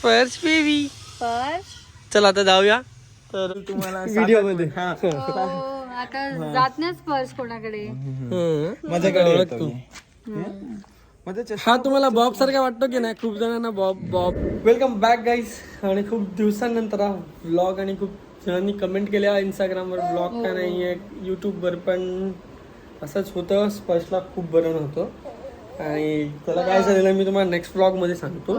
स्पर्श बेबी. स्पर्श. चला आता जाऊया तर तुम्हाला व्हिडिओ मध्ये. आता जात नाही स्पर्श कोणाकडे. माझ्याकडे येतो तू. मी. माझा हा तुम्हाला बॉब सारखा वाटतो की नाही? खूप जणांना Bob Bob. Welcome back guys. आणि खूप दिवसांनंतर हा व्लॉग आणि खूप जणांनी कमेंट केल्या इंस्टाग्रामवर ब्लॉग का नाही आहे. यूट्यूबवर पण असंच होतं. स्पर्शला खूप बरं नव्हतं आणि त्याला काय झालेलं मी तुम्हाला नेक्स्ट ब्लॉगमध्ये सांगतो.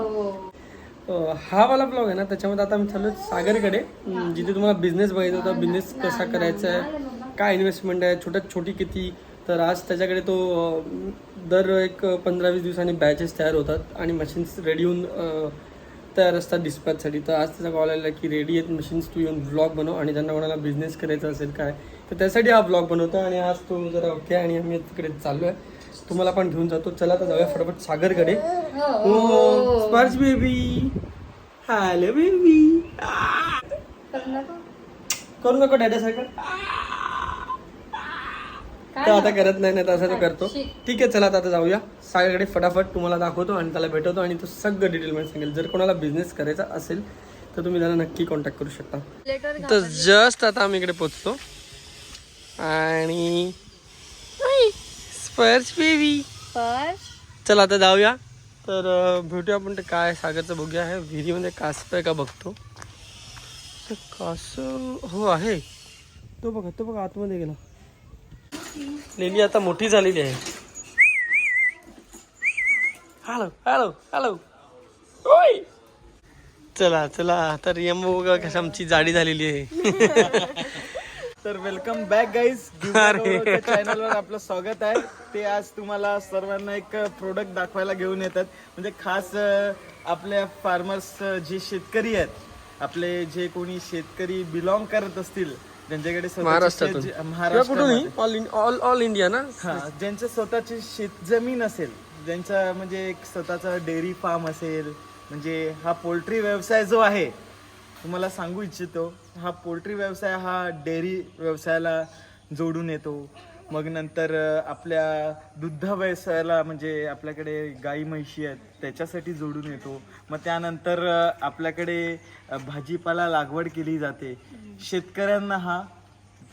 हा वाला ब्लॉग आहे ना, त्याच्यामध्ये आता आम्ही चाललो सागरकडे, जिथे तुम्हाला बिझनेस बघायचा होता. बिझनेस कसा करायचा आहे, काय इन्व्हेस्टमेंट आहे, छोटी किती. तर आज त्याच्याकडे तो दर एक 15-20 दिवसांनी बॅचेस तयार होतात आणि मशीन्स रेडी होऊन तयार असतात डिस्पॅचसाठी. तर आज त्याचा कॉल आलेला की रेडी आहेत मशीन्स, तू येऊन ब्लॉग बनव. आणि ज्यांना कोणाला बिझनेस करायचा असेल काय तर त्यासाठी हा ब्लॉग बनवतो. आणि आज तो जरा ओके आणि आम्ही तिकडे चाललो आहे. तुम्हाला पण घेऊन जातो. चला तर जाऊया फटाफट सागरकडे. हो स्पर्श बेबी. Hello baby. करू नको डॅडासारखं. तर आता करत नाही ना, तसं तो करतो. ठीक आहे चला आता जाऊया सागरकडे फटाफट. तुम्हाला दाखवतो आणि त्याला भेटवतो आणि तो सगळं डिटेलमध्ये सांगेल. जर कोणाला बिझनेस करायचा असेल तर तुम्ही त्याला नक्की कॉन्टॅक्ट करू शकता. तर जस्ट आता आम्ही इकडे पोचतो आणि स्पर्श बेबी. स्पर्श. चला आता जाऊया तर भेटूया आपण. ते काय सागरचं बघूया. हे विहिरीमध्ये कासव आहे का बघतो. कासव हो आहे. तो बघा आतमध्ये गेला. लेली आता मोठी झालेली आहे. Hello hello hello. ओय चला चला तर यम बघा कसं आमची जाडी झालेली आहे. तर वेलकम बॅक गाईज. चॅनलवर आपलं स्वागत आहे. ते आज तुम्हाला सर्वांना एक प्रोडक्ट दाखवायला घेऊन येतात. म्हणजे खास आपल्या फार्मर्स जे शेतकरी आहेत, आपले जे कोणी शेतकरी बिलॉंग करत असतील, ज्यांच्याकडे महाराष्ट्रातून ऑल इंडिया ना, ज्यांचं स्वतःची शेतजमीन असेल, ज्यांचा म्हणजे एक स्वतःचा डेअरी फार्म असेल, म्हणजे हा पोल्ट्री व्यवसाय जो आहे, तुम्हाला सांगू इच्छितो, हा पोल्ट्री व्यवसाय हा डेअरी व्यवसायाला जोडून येतो. मग नंतर आपल्या दुग्ध व्यवसायाला, म्हणजे आपल्याकडे गाई म्हशी आहेत त्याच्यासाठी जोडून येतो. मग त्यानंतर आपल्याकडे भाजीपाला लागवड केली जाते. शेतकऱ्यांना हा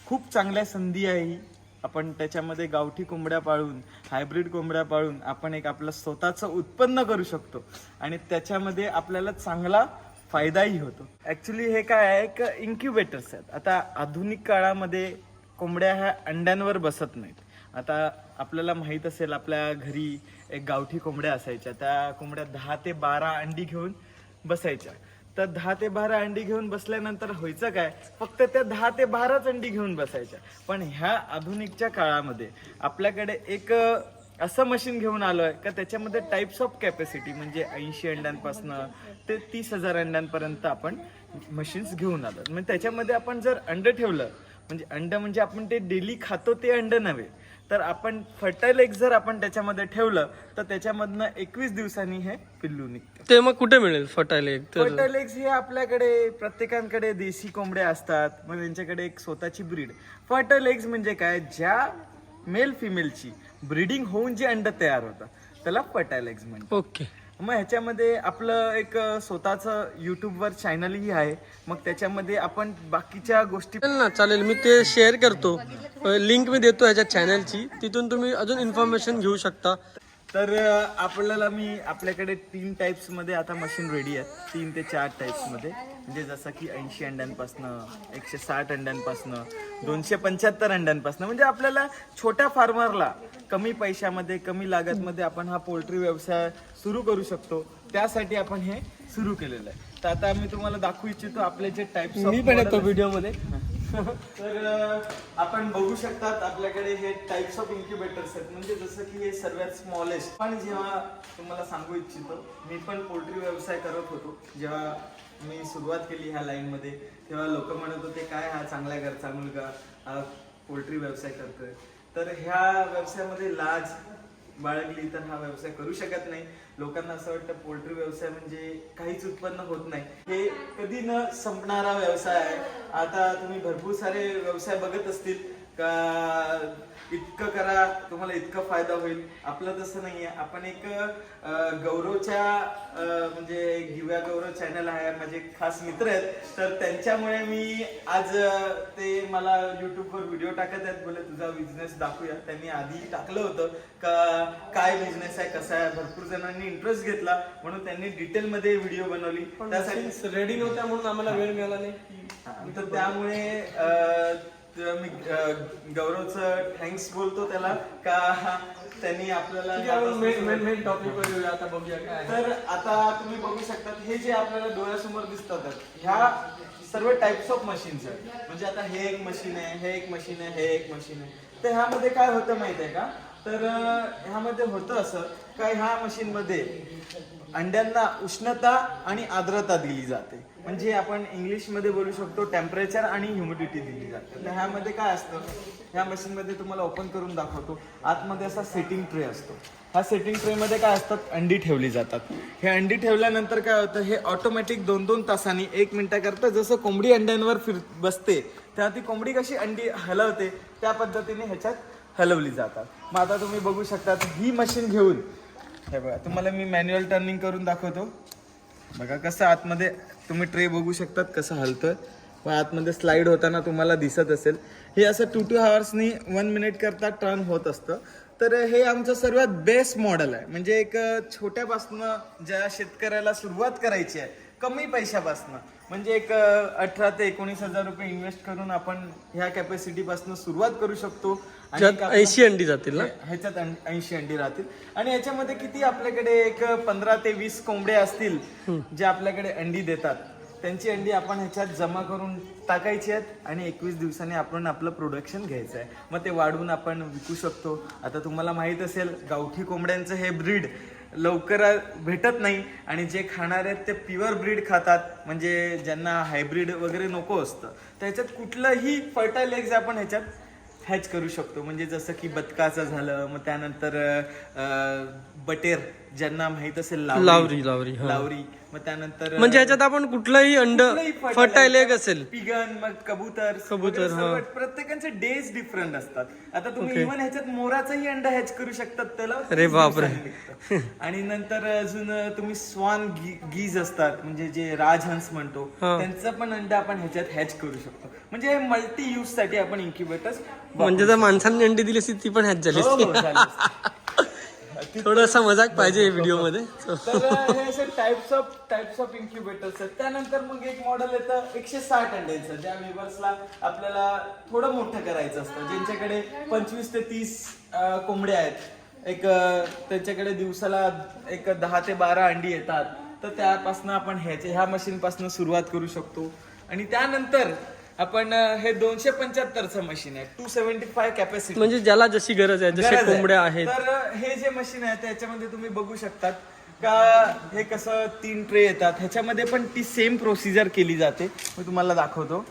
खूप चांगल्या संधी आहे. आपण त्याच्यामध्ये गावठी कोंबड्या पाळून, हायब्रिड कोंबड्या पाळून आपण एक आपलं स्वतःचं उत्पन्न करू शकतो आणि त्याच्यामध्ये आपल्याला चांगला फायदाही होतो. ऍक्च्युली हे काय आहे, एक इन्क्युबेटर्स आहेत. आता आधुनिक काळामध्ये कोंबड्या ह्या अंड्यांवर बसत नाहीत. आता आपल्याला माहित असेल, आपल्या घरी एक गावठी कोंबड्या असायच्या. त्या कोंबड्या 10 ते 12 अंडी घेऊन बसायच्या. तर 10 ते 12 अंडी घेऊन बसल्यानंतर व्हायचं काय, फक्त त्या 10 ते 12च अंडी घेऊन बसायच्या. पण ह्या आधुनिकच्या काळामध्ये आपल्याकडे एक असं मशीन घेऊन आलोय का त्याच्यामध्ये टाइप्स ऑफ कॅपॅसिटी, म्हणजे 80 अंड्यांपासून ते 30,000 अंड्यांपर्यंत आपण मशीन्स घेऊन आलो. म्हणजे त्याच्यामध्ये आपण जर अंड ठेवलं, म्हणजे अंड म्हणजे आपण ते डेली खातो ते अंड नव्हे, तर आपण फर्टाईल एग जर आपण त्याच्यामध्ये ठेवलं तर त्याच्यामधनं 21 दिवसांनी हे पिल्लू निघते. ते मग कुठे मिळेल फर्टाईल एग? फर्टाईल एग्स हे आपल्याकडे प्रत्येकांकडे देशी कोंबड्या असतात. मग त्यांच्याकडे एक स्वतःची ब्रीड. फर्टाईल एग्स म्हणजे काय, ज्या मेल फिमेलची ब्रीडिंग होऊन जे अंड तयार होतं त्याला फर्टाईल एग्स म्हणतात. ओके. मग ह्याच्यामध्ये आपलं एक स्वतःचं युट्यूबवर चॅनलही आहे. मग त्याच्यामध्ये आपण बाकीच्या गोष्टी ना चालेल, मी ते शेअर करतो. लिंक मी देतो ह्याच्या चॅनलची, तिथून तुम्ही अजून इन्फॉर्मेशन घेऊ शकता. तर आपल्याकडे 3 टाइप्स मध्ये आता मशीन रेडी आहेत. 3 ते 4 टाइप्स मध्ये, म्हणजे जसं की 80 अंड्यांपासनं, 160 अंड्यांपासनं, 275 अंड्यांपासनं. म्हणजे आपल्याला छोट्या फार्मरला कमी पैशामध्ये, कमी लागतमध्ये आपण हा पोल्ट्री व्यवसाय सुरू करू शकतो. त्यासाठी आपण हे सुरू केलेलं आहे. तर आता मी तुम्हाला दाखवू इच्छितो आपले जे टाइप्स. मी पण येतो व्हिडिओ मध्ये. तर आपण बघू शकतात आपल्याकडे हे टाइप्स ऑफ इन्क्युबेटर्स आहेत. म्हणजे जसं की हे सर्वात स्मॉलेस्ट. पण जेव्हा तुम्हाला सांगू इच्छितो, मी पण पोल्ट्री व्यवसाय करत होतो. जेव्हा मी सुरुवात केली ह्या लाईन मध्ये, तेव्हा लोक म्हणत होते काय हा चांगल्या घरचा मुलगा हा पोल्ट्री व्यवसाय करतोय. तर ह्या व्यवसायामध्ये लाज बाळगली तर हा व्यवसाय करू शकत नाही. लोकांना असं वाटतं पोल्ट्री व्यवसाय म्हणजे काहीच उत्पन्न होत नाही. हे कधी न संपणारा व्यवसाय आहे. आता तुम्ही भरपूर सारे व्यवसाय बघत असतील, का इतकं करा तुम्हाला इतका फायदा होईल. आपलं तसं नाहीये. आपण एक गौरवच्या म्हणजे गिव्या गौरव चॅनल आहे, माझे खास मित्र आहेत, तर त्यांच्यामुळे मी आज ते मला युट्यूबवर व्हिडिओ टाकत आहेत. बोले तुझा बिझनेस दाखवूया. त्यांनी आधी टाकलं होतं का काय बिझनेस आहे, कसा आहे. भरपूर जणांनी इंटरेस्ट घेतला म्हणून त्यांनी डिटेल मध्ये व्हिडिओ बनवली. त्यासाठी रेडी नव्हत्या म्हणून आम्हाला वेळ मिळाला नाही. तर त्यामुळे मी गौरवचं थँक्स बोलतो त्याला का त्यांनी आपल्याला मेन टॉपिक वर येऊया आता, बघूया काय. तर आता तुम्ही बघू शकता हे जे आपल्याला डोळ्यासमोर दिसतात ह्या सर्व टाइप्स ऑफ मशीन्स आहेत. म्हणजे आता हे एक मशीन आहे, हे एक मशीन आहे, हे एक मशीन आहे. तर ह्यामध्ये काय होतं माहित आहे का, तर ह्यामध्ये होतं असं का ह्या मशीन मध्ये अंड्यांना उष्णता आणि आर्द्रता दिली जाते. म्हणजे आपण इंग्लिश मध्ये बोलू शकतो टेम्परेचर आणि ह्युमिडिटी दिली जाते. तर ह्यामध्ये काय असतं, ह्या मशीन मध्ये तुम्हाला ओपन करून दाखवतो. आतमध्ये असा सेटिंग ट्रे असतो. ह्या सेटिंग ट्रे मध्ये काय असतात, अंडी ठेवली जातात. हे अंडी ठेवल्यानंतर काय होतं, हे ऑटोमॅटिक 2-2 तासांनी 1 मिनिटाकरता जसं कोंबडी अंड्यांवर बसते तेव्हा ती कोंबडी कशी अंडी हलवते त्या पद्धतीने ह्याच्यात हलवली जातात. मग आता तुम्ही बघू शकता ही मशीन घेऊन हे बघा, तुम्हाला मी मॅन्युअल टर्निंग करून दाखवतो. बघा कसं आतमध्ये तुम्ही ट्रे बघू शकतात कसं हलतोय. व आतमध्ये स्लाइड होताना तुम्हाला दिसत असेल. हे असं 2-2 आवर्सनी 1 मिनिट करता टर्न होत असतं. तर हे आमचं सर्वात बेस्ट मॉडेल आहे. म्हणजे एक छोट्यापासनं ज्या शेतकऱ्याला सुरुवात करायची आहे कमी पैशापासनं, म्हणजे एक 18 ते 19 हजार रुपये इन्व्हेस्ट करून आपण ह्या कॅपॅसिटी पासून सुरुवात करू शकतो. आणि 80 अंडी जातील ना, ह्याच्यात 80 अंडी राहतील. आणि याच्यामध्ये किती आपल्याकडे एक 15 ते 20 कोंबडे असतील जे आपल्याकडे अंडी देतात. त्यांची अंडी आपण ह्याच्यात जमा करून टाकायची आहेत आणि 21 दिवसांनी आपण आपलं प्रोडक्शन घ्यायचं आहे. मग ते वाढवून आपण विकू शकतो. आता तुम्हाला माहित असेल गावठी कोंबड्यांचं हे ब्रीड लवकर भेटत नाही आणि जे खाणार आहेत ते प्युअर ब्रीड खातात. म्हणजे ज्यांना हायब्रीड वगैरे नको असतं त्याच्यात कुठलंही फर्टाईल एग्ज आपण ह्याच्यात हॅच करू शकतो. म्हणजे जसं की बदकाचं झालं, मग त्यानंतर बटेर ज्यांना माहित असेल लावरी, मग त्यानंतर म्हणजे ह्याच्यात आपण कुठलंही अंड फर्टाईल एग असेल, पिगन, मग कबूतर प्रत्येकाचे डेज डिफरंट असतात. आता तुम्ही इव्हन ह्याच्यात मोराचंही अंड हॅच करू शकतात त्याला. अरे बापरे. आणि नंतर अजून तुम्ही स्वान गीज असतात, म्हणजे जे राजहंस म्हणतो, त्यांचं पण अंड आपण ह्याच्यात हॅच करू शकतो. म्हणजे मल्टी यूज साठी आपण इन्क्युबेटर्स. म्हणजे जर माणसांनी अंडी दिली असती ती पण हॅच झाली असती. थोडासा मजाक पाहिजे व्हिडिओ मध्ये. तर हे असे टाइप्स ऑफ इन्क्युबेटर्स आहेत. त्यानंतर मग एक मॉडेल येतं 160 अंड्यांचं, ज्या व्हिवर्सला आपल्याला थोडं मोठं करायचं असतं, ज्यांच्याकडे 25 ते 30 कोंबड्या आहेत. एक त्यांच्याकडे दिवसाला एक 10 ते 12 अंडी येतात. तर त्यापासून आपण ह्या मशीन पासून सुरुवात करू शकतो. आणि त्यानंतर आपण हे 275चं मशीन आहे, 275 कॅपॅसिटी, म्हणजे ज्याला जशी गरज आहे, जसे कोंबड्या आहेत. तर हे जे मशीन आहे त्याच्यामध्ये तुम्ही बघू शकतात का हे कसं 3 ट्रे येतात. ह्याच्यामध्ये पण ती सेम प्रोसिजर केली जाते. मी तुम्हाला दाखवतो.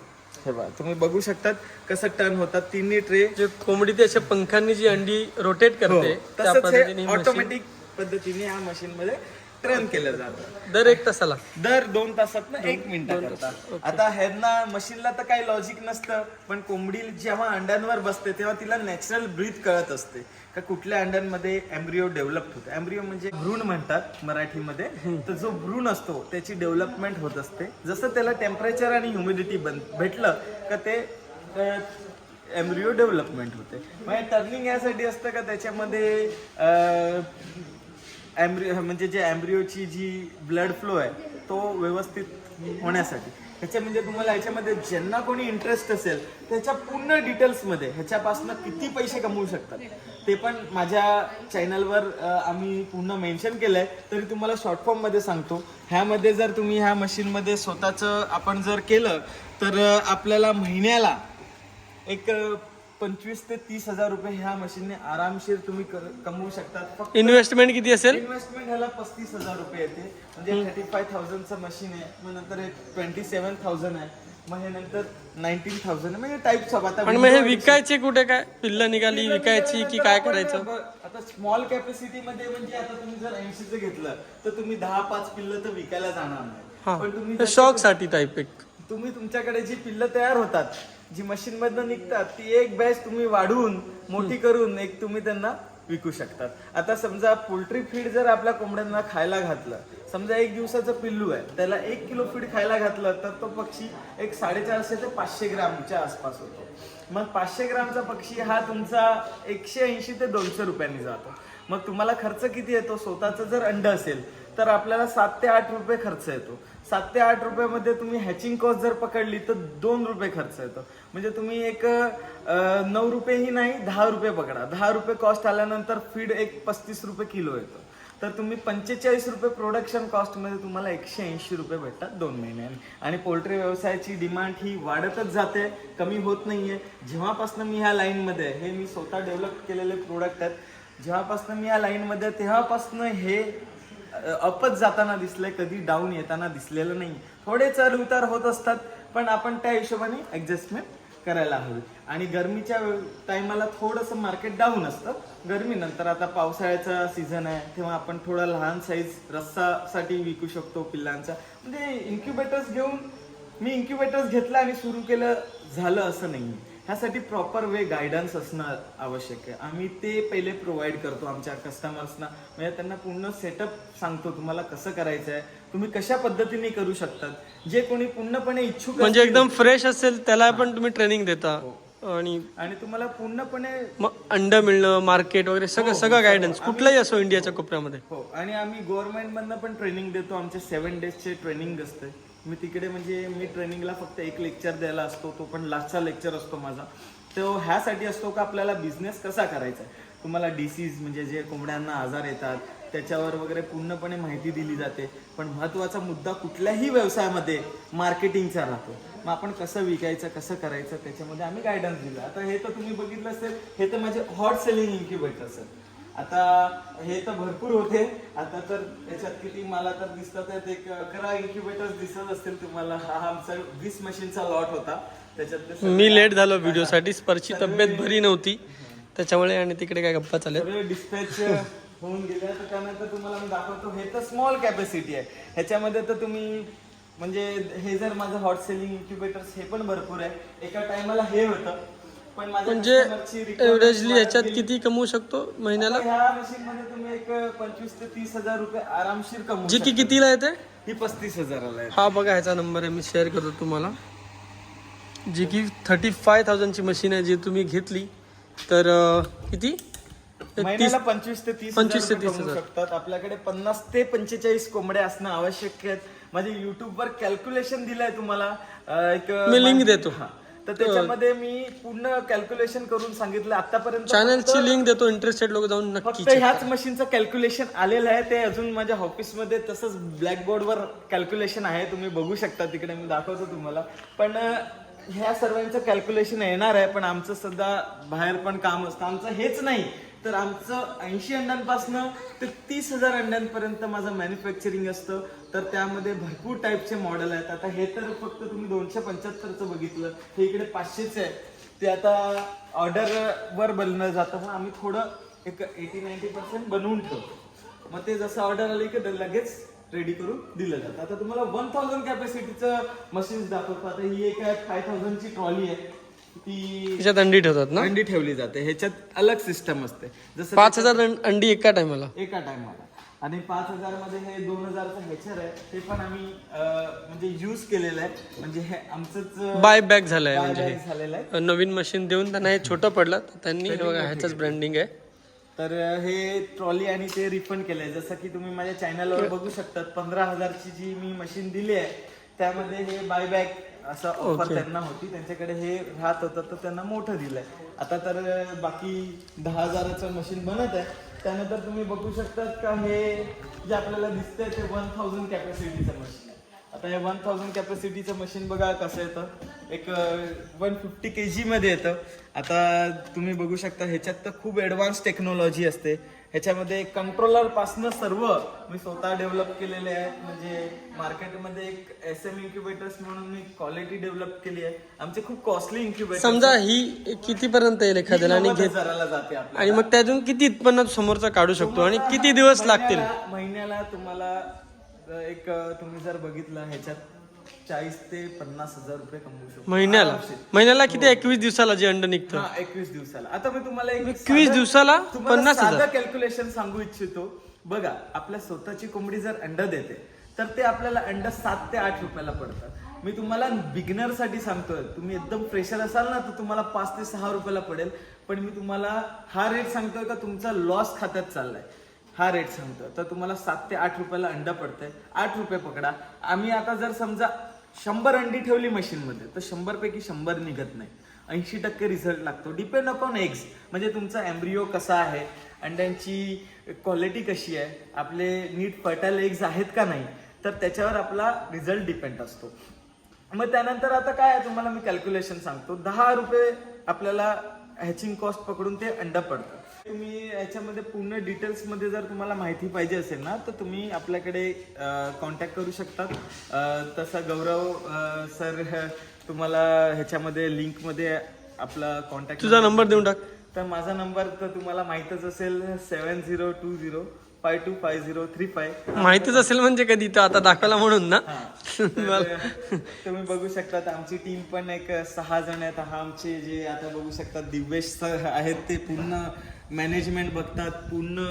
हे बघा तुम्ही बघू शकतात कसं टर्न होतात 3 ट्रे. जे कोंबडी ते अशा पंखांनी जी अंडी रोटेट करते त्या पद्धतीने ऑटोमॅटिक पद्धतीने या मशीन मध्ये ट्रेन केलं जातं. दर 1 तासाला, दर 2 तासात 1 मिनिटात. आता ह्यांना मशीनला तर काही लॉजिक नसतं, पण कोंबडी जेव्हा अंड्यांवर बसते तेव्हा तिला नॅचरल ब्रीथ कळत असते का कुठल्या अंड्यांमध्ये एम्ब्रिओ डेव्हलप होतो. एम्ब्रिओ म्हणजे भ्रूण म्हणतात मराठीमध्ये. तर जो भ्रूण असतो त्याची डेव्हलपमेंट होत असते. जसं त्याला टेम्परेचर आणि ह्युमिडिटी भेटलं का ते एम्ब्रिओ डेव्हलपमेंट होते. मग टर्निंग यासाठी असतं का त्याच्यामध्ये म्हणजे जे एम्ब्रिओची जी ब्लड फ्लो आहे तो व्यवस्थित होण्यासाठी. ह्याच्या म्हणजे तुम्हाला ह्याच्यामध्ये ज्यांना कोणी इंटरेस्ट असेल त्याच्या पूर्ण डिटेल्समध्ये ह्याच्यापासून किती पैसे कमवू शकतात ते पण माझ्या चॅनलवर आम्ही पूर्ण मेन्शन केलंय. तरी तुम्हाला शॉर्ट फॉर्म मध्ये सांगतो. ह्यामध्ये जर तुम्ही ह्या मशीनमध्ये स्वतःचं आपण जर केलं तर आपल्याला महिन्याला एक 25 ते 30 हजार रुपये ह्या मशीनने आरामशीर तुम्ही कमवू शकतात. इन्व्हेस्टमेंट किती असेल? इन्व्हेस्टमेंट ह्याला 35,000 रुपये येते. म्हणजे 35,000चं मशीन आहे. मग नंतर 27,000 आहे. मग हे नंतर 19,000 म्हणजे टाइप्स ऑफ. आता पण मग हे विकायचे कुठे? काय पिल्ल निघाली विकायची की काय करायचं? आता स्मॉल कॅपॅसिटी मध्ये म्हणजे आता तुम्ही जर 80चं घेतलं तर तुम्ही 10-5 पिल्ल तर विकायला जाणार नाही. पण तुम्ही शॉक साठी टाइप एक तुम्ही तुमच्याकडे जी पिल्लं तयार होतात, जी मशीन मधनं निघतात, ती एक बॅच तुम्ही वाढवून मोठी करून एक तुम्ही त्यांना विकू शकतात. आता समजा पोल्ट्री फीड जर आपल्या कोंबड्यांना खायला घातलं, समजा 1 दिवसाचं पिल्लू आहे, त्याला 1 किलो फीड खायला घातलं तर तो पक्षी एक 450 ते 500 ग्रामच्या आसपास होतो. मग 500 ग्रामचा पक्षी हा तुमचा 180 ते 200 रुपयांनी जातो. मग तुम्हाला खर्च किती येतो? स्वतःचं जर अंड असेल तर आपल्याला 7 ते 8 रुपये खर्च येतो. 7 ते 8 रुपयामध्ये तुम्ही हॅचिंग कॉस्ट जर पकडली तर 2 रुपये खर्च येतो. म्हणजे तुम्ही एक 9 रुपयेही नाही 10 रुपये पकडा. 10 रुपये कॉस्ट आल्यानंतर फीड एक 35 रुपये किलो येतो. तर तुम्ही 45 रुपये प्रोडक्शन कॉस्टमध्ये तुम्हाला 180 रुपये भेटतात 2 महिन्यांनी. आणि पोल्ट्री व्यवसायाची डिमांड ही वाढतच जाते, कमी होत नाहीये. जेव्हापासून मी ह्या लाईनमध्ये हे मी स्वतः डेव्हलप केलेले प्रोडक्ट आहेत, जेव्हापासून मी या लाईनमध्ये तेव्हापासून हे अपच जाताना दिसलंय, कधी डाऊन येताना दिसलेलं नाही. थोडे चढ उतार होत असतात, पण आपण त्या हिशोबाने ऍडजस्टमेंट करायला हवी. आणि गरमीच्या टायमाला थोडंसं मार्केट डाऊन असतं. गरमीनंतर आता पावसाळ्याचा सीझन आहे, तेव्हा आपण थोडा लहान साईज रस्सासाठी विकू शकतो पिल्लांचा. म्हणजे इन्क्युबेटर्स घेऊन मी इन्क्युबेटर्स घेतला आणि सुरू केलं झालं असं नाही. ह्यासाठी प्रॉपर वे गायडन्स असणं आवश्यक आहे. आम्ही ते पहिले प्रोव्हाइड करतो आमच्या कस्टमर्सना. म्हणजे त्यांना पूर्ण सेटअप सांगतो, तुम्हाला कसं करायचं आहे, तुम्ही कशा पद्धतीने करू शकतात. जे कोणी पूर्णपणे इच्छुक म्हणजे एकदम फ्रेश असेल त्याला पण तुम्ही ट्रेनिंग देता. आणि तुम्हाला पूर्णपणे मग अंड मिळणं, मार्केट वगैरे सगळं गायडन्स कुठलाही असो इंडियाच्या कोपऱ्यामध्ये. हो. आणि आम्ही गव्हर्नमेंट मधनं पण ट्रेनिंग देतो. आमचे 7 डेजचे ट्रेनिंग असते. मी तिकडे म्हणजे मी ट्रेनिंगला फक्त 1 लेक्चर द्यायला असतो, तो पण लास्टचा लेक्चर असतो माझा. तो ह्यासाठी असतो का आपल्याला बिझनेस कसा करायचा आहे. तुम्हाला डिसीज म्हणजे जे कोंबड्यांना आजार येतात त्याच्यावर वगैरे पूर्णपणे माहिती दिली जाते. पण महत्त्वाचा मुद्दा कुठल्याही व्यवसायामध्ये मार्केटिंगचा राहतो. मग आपण कसं विकायचं, कसं करायचं, त्याच्यामध्ये आम्ही गायडन्स दिला. आता हे तर तुम्ही बघितलं असेल, हे तर माझे हॉट सेलिंग इन्क्युबेटर्स आहेत. आता हे तर भरपूर होते. आता तर याच्यात किती मला तर दिसतात एक 11 इन्क्युबेटर्स दिसत असतील तुम्हाला. हा आमचा 20 मशीनचा लॉट होता. त्याच्यात मी लेट झालो व्हिडिओसाठी, स्पर्शची तब्येत बरी नव्हती त्याच्यामुळे, आणि तिकडे काय गप्पा चालू सगळे डिस्पॅच होऊन गेले. तर त्यानंतर तुम्हाला मी दाखवतो. हे तर स्मॉल कॅपॅसिटी आहे. ह्याच्यामध्ये तर तुम्ही म्हणजे हे जर माझं हॉट सेलिंग इन्क्युबेटर्स हे पण भरपूर आहे. एका टायमाला हे होतं, पण म्हणजे एव्हरेजली ह्याच्यात किती कमवू शकतो महिन्याला? ह्या मशीन मध्ये तुम्ही एक 25 ते 30 हजार रुपये आरामशीर कमवू जी की कितीला येते? ही 35,000ला आहे. हा बघा ह्याचा नंबर आहे, मी शेअर करतो तुम्हाला. जी की 35,000 ची मशीन आहे. जी तुम्ही घेतली तर किती महिन्याला 25 ते 30 हजार शकतात. आपल्याकडे 50 ते 45 कोंबड्या असणं आवश्यक आहेत. माझे युट्यूबवर कॅल्क्युलेशन दिलंय तुम्हाला, एक मी लिंक देतो. तर त्याच्यामध्ये मी पूर्ण कॅल्क्युलेशन करून सांगितलं. आतापर्यंत चॅनलची लिंक देतो, इंटरेस्टेड लोक जाऊन नक्की. फक्त ह्याच मशीनचं कॅल्क्युलेशन आलेलं आहे. ते अजून माझ्या ऑफिसमध्ये तसंच ब्लॅकबोर्डवर कॅल्क्युलेशन आहे, तुम्ही बघू शकता. तिकडे मी दाखवतो तुम्हाला. पण ह्या सर्वांचं कॅल्क्युलेशन येणार आहे. पण आमचं सध्या बाहेर पण काम असतं. आमचं हेच नाही तर आमचं 80 अंड्यांपासून ते 30,000 अंड्यांपर्यंत माझं मॅन्युफॅक्चरिंग असतं. तर त्यामध्ये भरपूर टाईपचे मॉडेल आहेत. आता हे तर फक्त तुम्ही 275चं बघितलं, हे इकडे 500चं आहे. ते आता ऑर्डरवर बनलं जातं. मग आम्ही थोडं एक 80-90% बनवून ठेवतो. मग ते जसं ऑर्डर आली की लगेच रेडी करून दिलं जातं. आता तुम्हाला 1000 कॅपॅसिटीचं मशीन्स दाखवतो. आता ही एक 5000ची ट्रॉली आहे. ती त्याच्यात अंडी ठेवतात ना? अंडी ठेवली जाते. ह्याच्यात अलग सिस्टम असते. जसं 5,000 अंडी एका टायमाला. आणि 5,000 मध्ये हे 2,000चं हेचर आहे. ते पण आम्ही म्हणजे यूज केलेलं आहे. म्हणजे हे आमचंच बाय बॅक झालंय. म्हणजे झालेलं आहे. नवीन मशीन देऊन त्यांना हे छोटं पडलं, त्यांनी हे बघा ह्याचंच ब्रँडिंग आहे. तर हे ट्रॉली आणि ते रिफंड केलंय. जसं की तुम्ही माझ्या चॅनलवर बघू शकतात. 15,000ची जी मी मशीन दिली आहे त्यामध्ये हे बायबॅक असं ऑफर त्यांना होती. त्यांच्याकडे हे राहत होतं तर त्यांना मोठं दिलंय. आता तर बाकी 10,000चं मशीन बनत आहे. त्यानंतर तुम्ही बघू शकतात का हे जे आपल्याला दिसतंय ते 1000 कॅपॅसिटीचं मशीन आहे. आता हे 1000 कॅपॅसिटीचं मशीन बघा कसं येतं. एक 150 kg मध्ये येतं. आता तुम्ही बघू शकता ह्याच्यात तर खूप ॲडव्हान्स टेक्नॉलॉजी असते. ह्याच्यामध्ये कंट्रोलर पासनं सर्व मी स्वतः डेव्हलप केलेले आहेत. म्हणजे मार्केटमध्ये एक SM इन्क्युबेटर्स म्हणून मी क्वालिटी डेव्हलप केली आहे. आमचे खूप कॉस्टली इन्क्युबेटर. समजा ही कितीपर्यंत येईल एखाद्याला आणि जाते आणि मग त्यातून किती उत्पन्न समोरचा काढू शकतो आणि किती दिवस लागतील? महिन्याला तुम्हाला एक तुम्ही जर बघितलं ह्याच्यात 40 ते 50 हजार रुपये कमवू शकतो महिन्याला किती 21 दिवसाला जे अंड निघतं? हा 21 दिवसाला. आता मी तुम्हाला एक 21 दिवसाला 50,000 साधं कॅल्क्युलेशन सांगू इच्छितो. बघा, आपल्या स्वतःची कोंबडी जर अंड देते तर ते आपल्याला अंड 7 ते 8 रुपयाला पडतात. मी तुम्हाला बिगिनर साठी सांगतोय, तुम्ही एकदम फ्रेशर असाल ना तर तुम्हाला 5 ते 6 रुपयाला पडेल. पण मी तुम्हाला हा रेट सांगतोय का तुमचा लॉस खात्यात चाललाय, हा रेट सांगतोय. तर तुम्हाला 7 ते 8 रुपयाला अंड पडतंय. 8 रुपये पकडा. आम्ही आता जर समजा 100 अंडी ठेवली मशीन मध्ये तर 100 पैकी 100 निघत नाही. 80% रिझल्ट लागतो. डिपेंड अपॉन एग्स, म्हणजे तुमचा एम्ब्रिओ कसा आहे, अंड्यांची क्वालिटी कशी आहे, आपले नीट फर्टाईल एग्स आहेत का नाही, तर त्याच्यावर आपला रिझल्ट डिपेंड असतो. मग त्यानंतर आता काय आहे तुम्हाला मी कॅल्क्युलेशन सांगतो. 10 रुपये आपल्याला हॅचिंग कॉस्ट पकडून ते अंड पडतं. तुम्ही याच्यामध्ये पूर्ण डिटेल्स मध्ये जर तुम्हाला माहिती पाहिजे असेल ना तर तुम्ही आपल्याकडे कॉन्टॅक्ट करू शकतात. तसा गौरव सर तुम्हाला ह्याच्यामध्ये लिंक मध्ये आपला कॉन्टॅक्ट, तुझा नंबर देऊन टाक. तर माझा नंबर तर तुम्हाला माहितच असेल, 7020525035. माहितीच असेल म्हणजे कधी तर आता दाखवला म्हणून ना. तुम्ही बघू शकतात आमची टीम पण एक 6 जण आहेत. हा आमचे जे आता बघू शकतात दिव्येश सर आहेत, ते पूर्ण मॅनेजमेंट बघतात. पूर्ण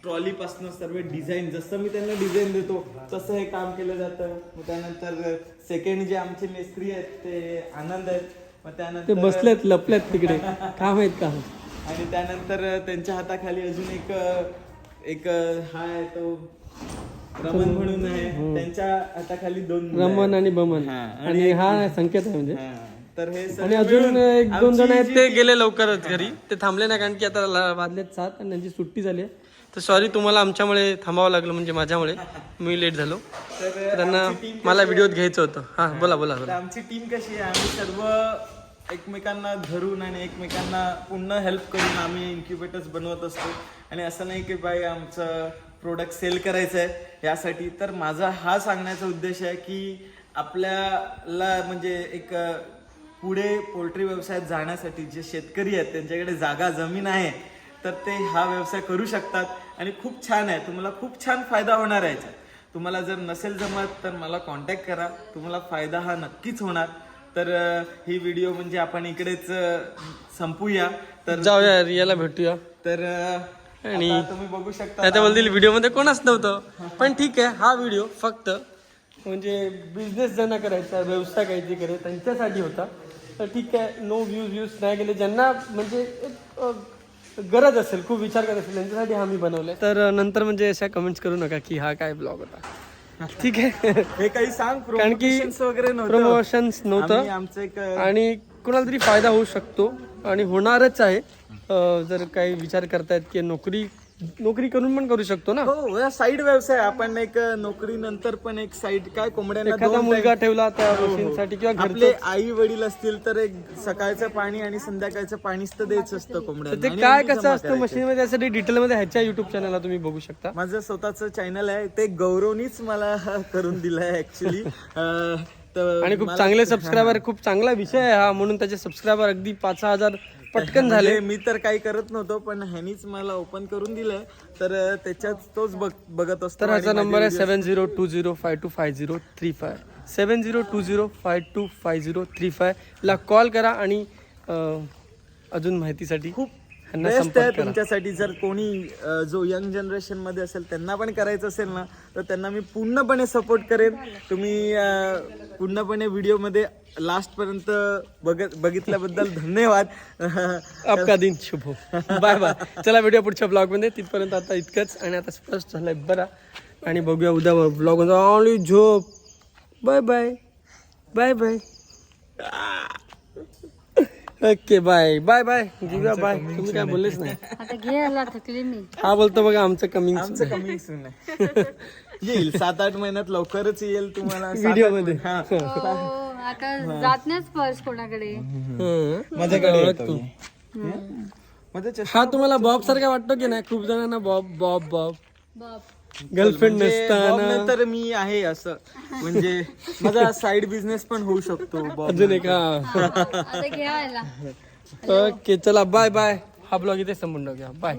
ट्रॉली पासून सर्व डिझाईन, जसं मी त्यांना डिझाईन देतो तसं हे काम केलं जातं. मग त्यानंतर सेकंड जे आमचे मिस्त्री आहेत ते आनंद आहेत. मग ते त्यानंतर बसलेत लपलेत तिकडे, काम आहेत का? आणि त्यानंतर त्यांच्या हाताखाली अजून एक हा आहे तो रमन म्हणून आहे. त्यांच्या हाताखाली 2 रमन आणि बमन, आणि हा संकेत आहे म्हणजे. तर हे आणि अजून 1-2 जण आहेत ते गेले लवकरच घरी. ते थांबले नाही कारण की आता वाजलेत 7 आणि त्यांची सुट्टी झाली आहे. तर सॉरी, तुम्हाला आमच्यामुळे थांबावं लागलं, म्हणजे माझ्यामुळे मी लेट झालो. तर त्यांना मला व्हिडिओत घ्यायचं होतं. हा बोला बोला. तर आमची टीम कशी आहे, आम्ही सर्व एकमेकांना धरून आणि एकमेकांना पूर्ण हेल्प करून आम्ही इन्क्युबेटर्स बनवत असतो. आणि असं नाही की बाई आमचं प्रोडक्ट सेल करायचं आहे यासाठी. तर माझा हा सांगण्याचा उद्देश आहे की आपल्याला म्हणजे एक पुढे पोल्ट्री व्यवसायात जाण्यासाठी जे शेतकरी आहेत त्यांच्याकडे जागा जमीन आहे तर ते हा व्यवसाय करू शकतात. आणि खूप छान आहे, तुम्हाला खूप छान फायदा होणार आहे. तुम्हाला जर नसेल जमत तर मला कॉन्टॅक्ट करा, तुम्हाला फायदा हा नक्कीच होणार. तर ही व्हिडिओ म्हणजे आपण इकडेच संपूया. तर जाऊया रियाला भेटूया. तर आणि तुम्ही बघू शकता त्याच्याबद्दल व्हिडिओ मध्ये कोणच नव्हतं, पण ठीक आहे. हा व्हिडिओ फक्त म्हणजे बिझनेस ज्यांना करायचा, व्यवसाय काहीतरी करायचा त्यांच्यासाठी होता. तर ठीक आहे, नो व्ह्यूज नाही गेले, ज्यांना म्हणजे एक गरज असेल, खूप विचार करत असेल त्यांच्यासाठी हा मी बनवलाय. तर नंतर म्हणजे अशा कमेंट्स करू नका की हा काय ब्लॉग होता. ठीक आहे, हे काही सांग, कारण की वगैरे प्रमोशन्स नव्हतं आमचं एक आणि कुणाला तरी फायदा होऊ शकतो आणि होणारच आहे. जर काही विचार करतायत की नोकरी करून पण करू शकतो ना. हो, साईड व्यवसाय. आपण एक नोकरी नंतर पण एक साईड काय कोंबड्यांना एखादा मुलगा ठेवला त्या मशीनसाठी किंवा आपले आई वडील असतील तर एक सकाळचं पाणी आणि संध्याकाळचं पाणीच तर द्यायचं असतं ते कोंबड्यांना. काय कसं असतं मशीन मध्ये, त्यासाठी डिटेल मध्ये ह्याच्या युट्यूब चॅनलला तुम्ही बघू शकता. माझं स्वतःचं चॅनल आहे, ते गौरवनीच मला करून दिलंय ऍक्च्युली. आणि खूप चांगले सबस्क्रायबर, खूप चांगला विषय आहे हा, म्हणून त्याचे सबस्क्रायबर अगदी 5,000 पटकन झाले. म्हणजे मी तर काही करत नव्हतो, पण ह्यानीच मला ओपन करून दिलंय. तर त्याच्यात तोच बघत असतो. तर ह्याचा नंबर आहे 7020525035. 7020525035 ला कॉल करा आणि अजून माहितीसाठी खूप ह्यांना बेस्ट आहे संपर्क करा. तुमच्यासाठी. जर कोणी जो यंग जनरेशन मध्ये असेल त्यांना पण करायचं असेल ना तर त्यांना मी पूर्णपणे सपोर्ट करेन. तुम्ही पूर्णपणे व्हिडिओ मध्ये लास्ट पर्यंत बघितल्याबद्दल धन्यवाद. आपका दिन शुभ हो. Bye bye. चला व्हिडिओ पुढच्या ब्लॉग मध्ये. तिथपर्यंत आता इतकंच आणि आता स्पष्ट झालंय बरा. आणि बघूया उद्या ब्लॉग मध्ये. ऑनली झोप. Bye bye bye bye. Okay bye bye bye. Divya bye. तुम्ही काय बोललेच नाही. आता घ्यायला थकली मी. हा बोलतो बघा आमचं कमिंग कमिंग सून आहे. येईल 7-8 महिन्यात लवकरच येईल तुम्हाला व्हिडिओ मध्ये. हो, आता जात नाही स्पर्श कोणाकडे. माझ्याकडे हा तुम्हाला बॉब सारखा वाटतो की नाही? खूप जणांना बॉब बॉब बॉब बाप. गर्लफ्रेंड नसताना. तर मी आहे असं, म्हणजे माझा साइड बिझनेस पण होऊ शकतो. अजून एक. आता घ्यायला. ओके चला बाय बाय. हा ब्लॉग इथे संपून टाकूया. बाय.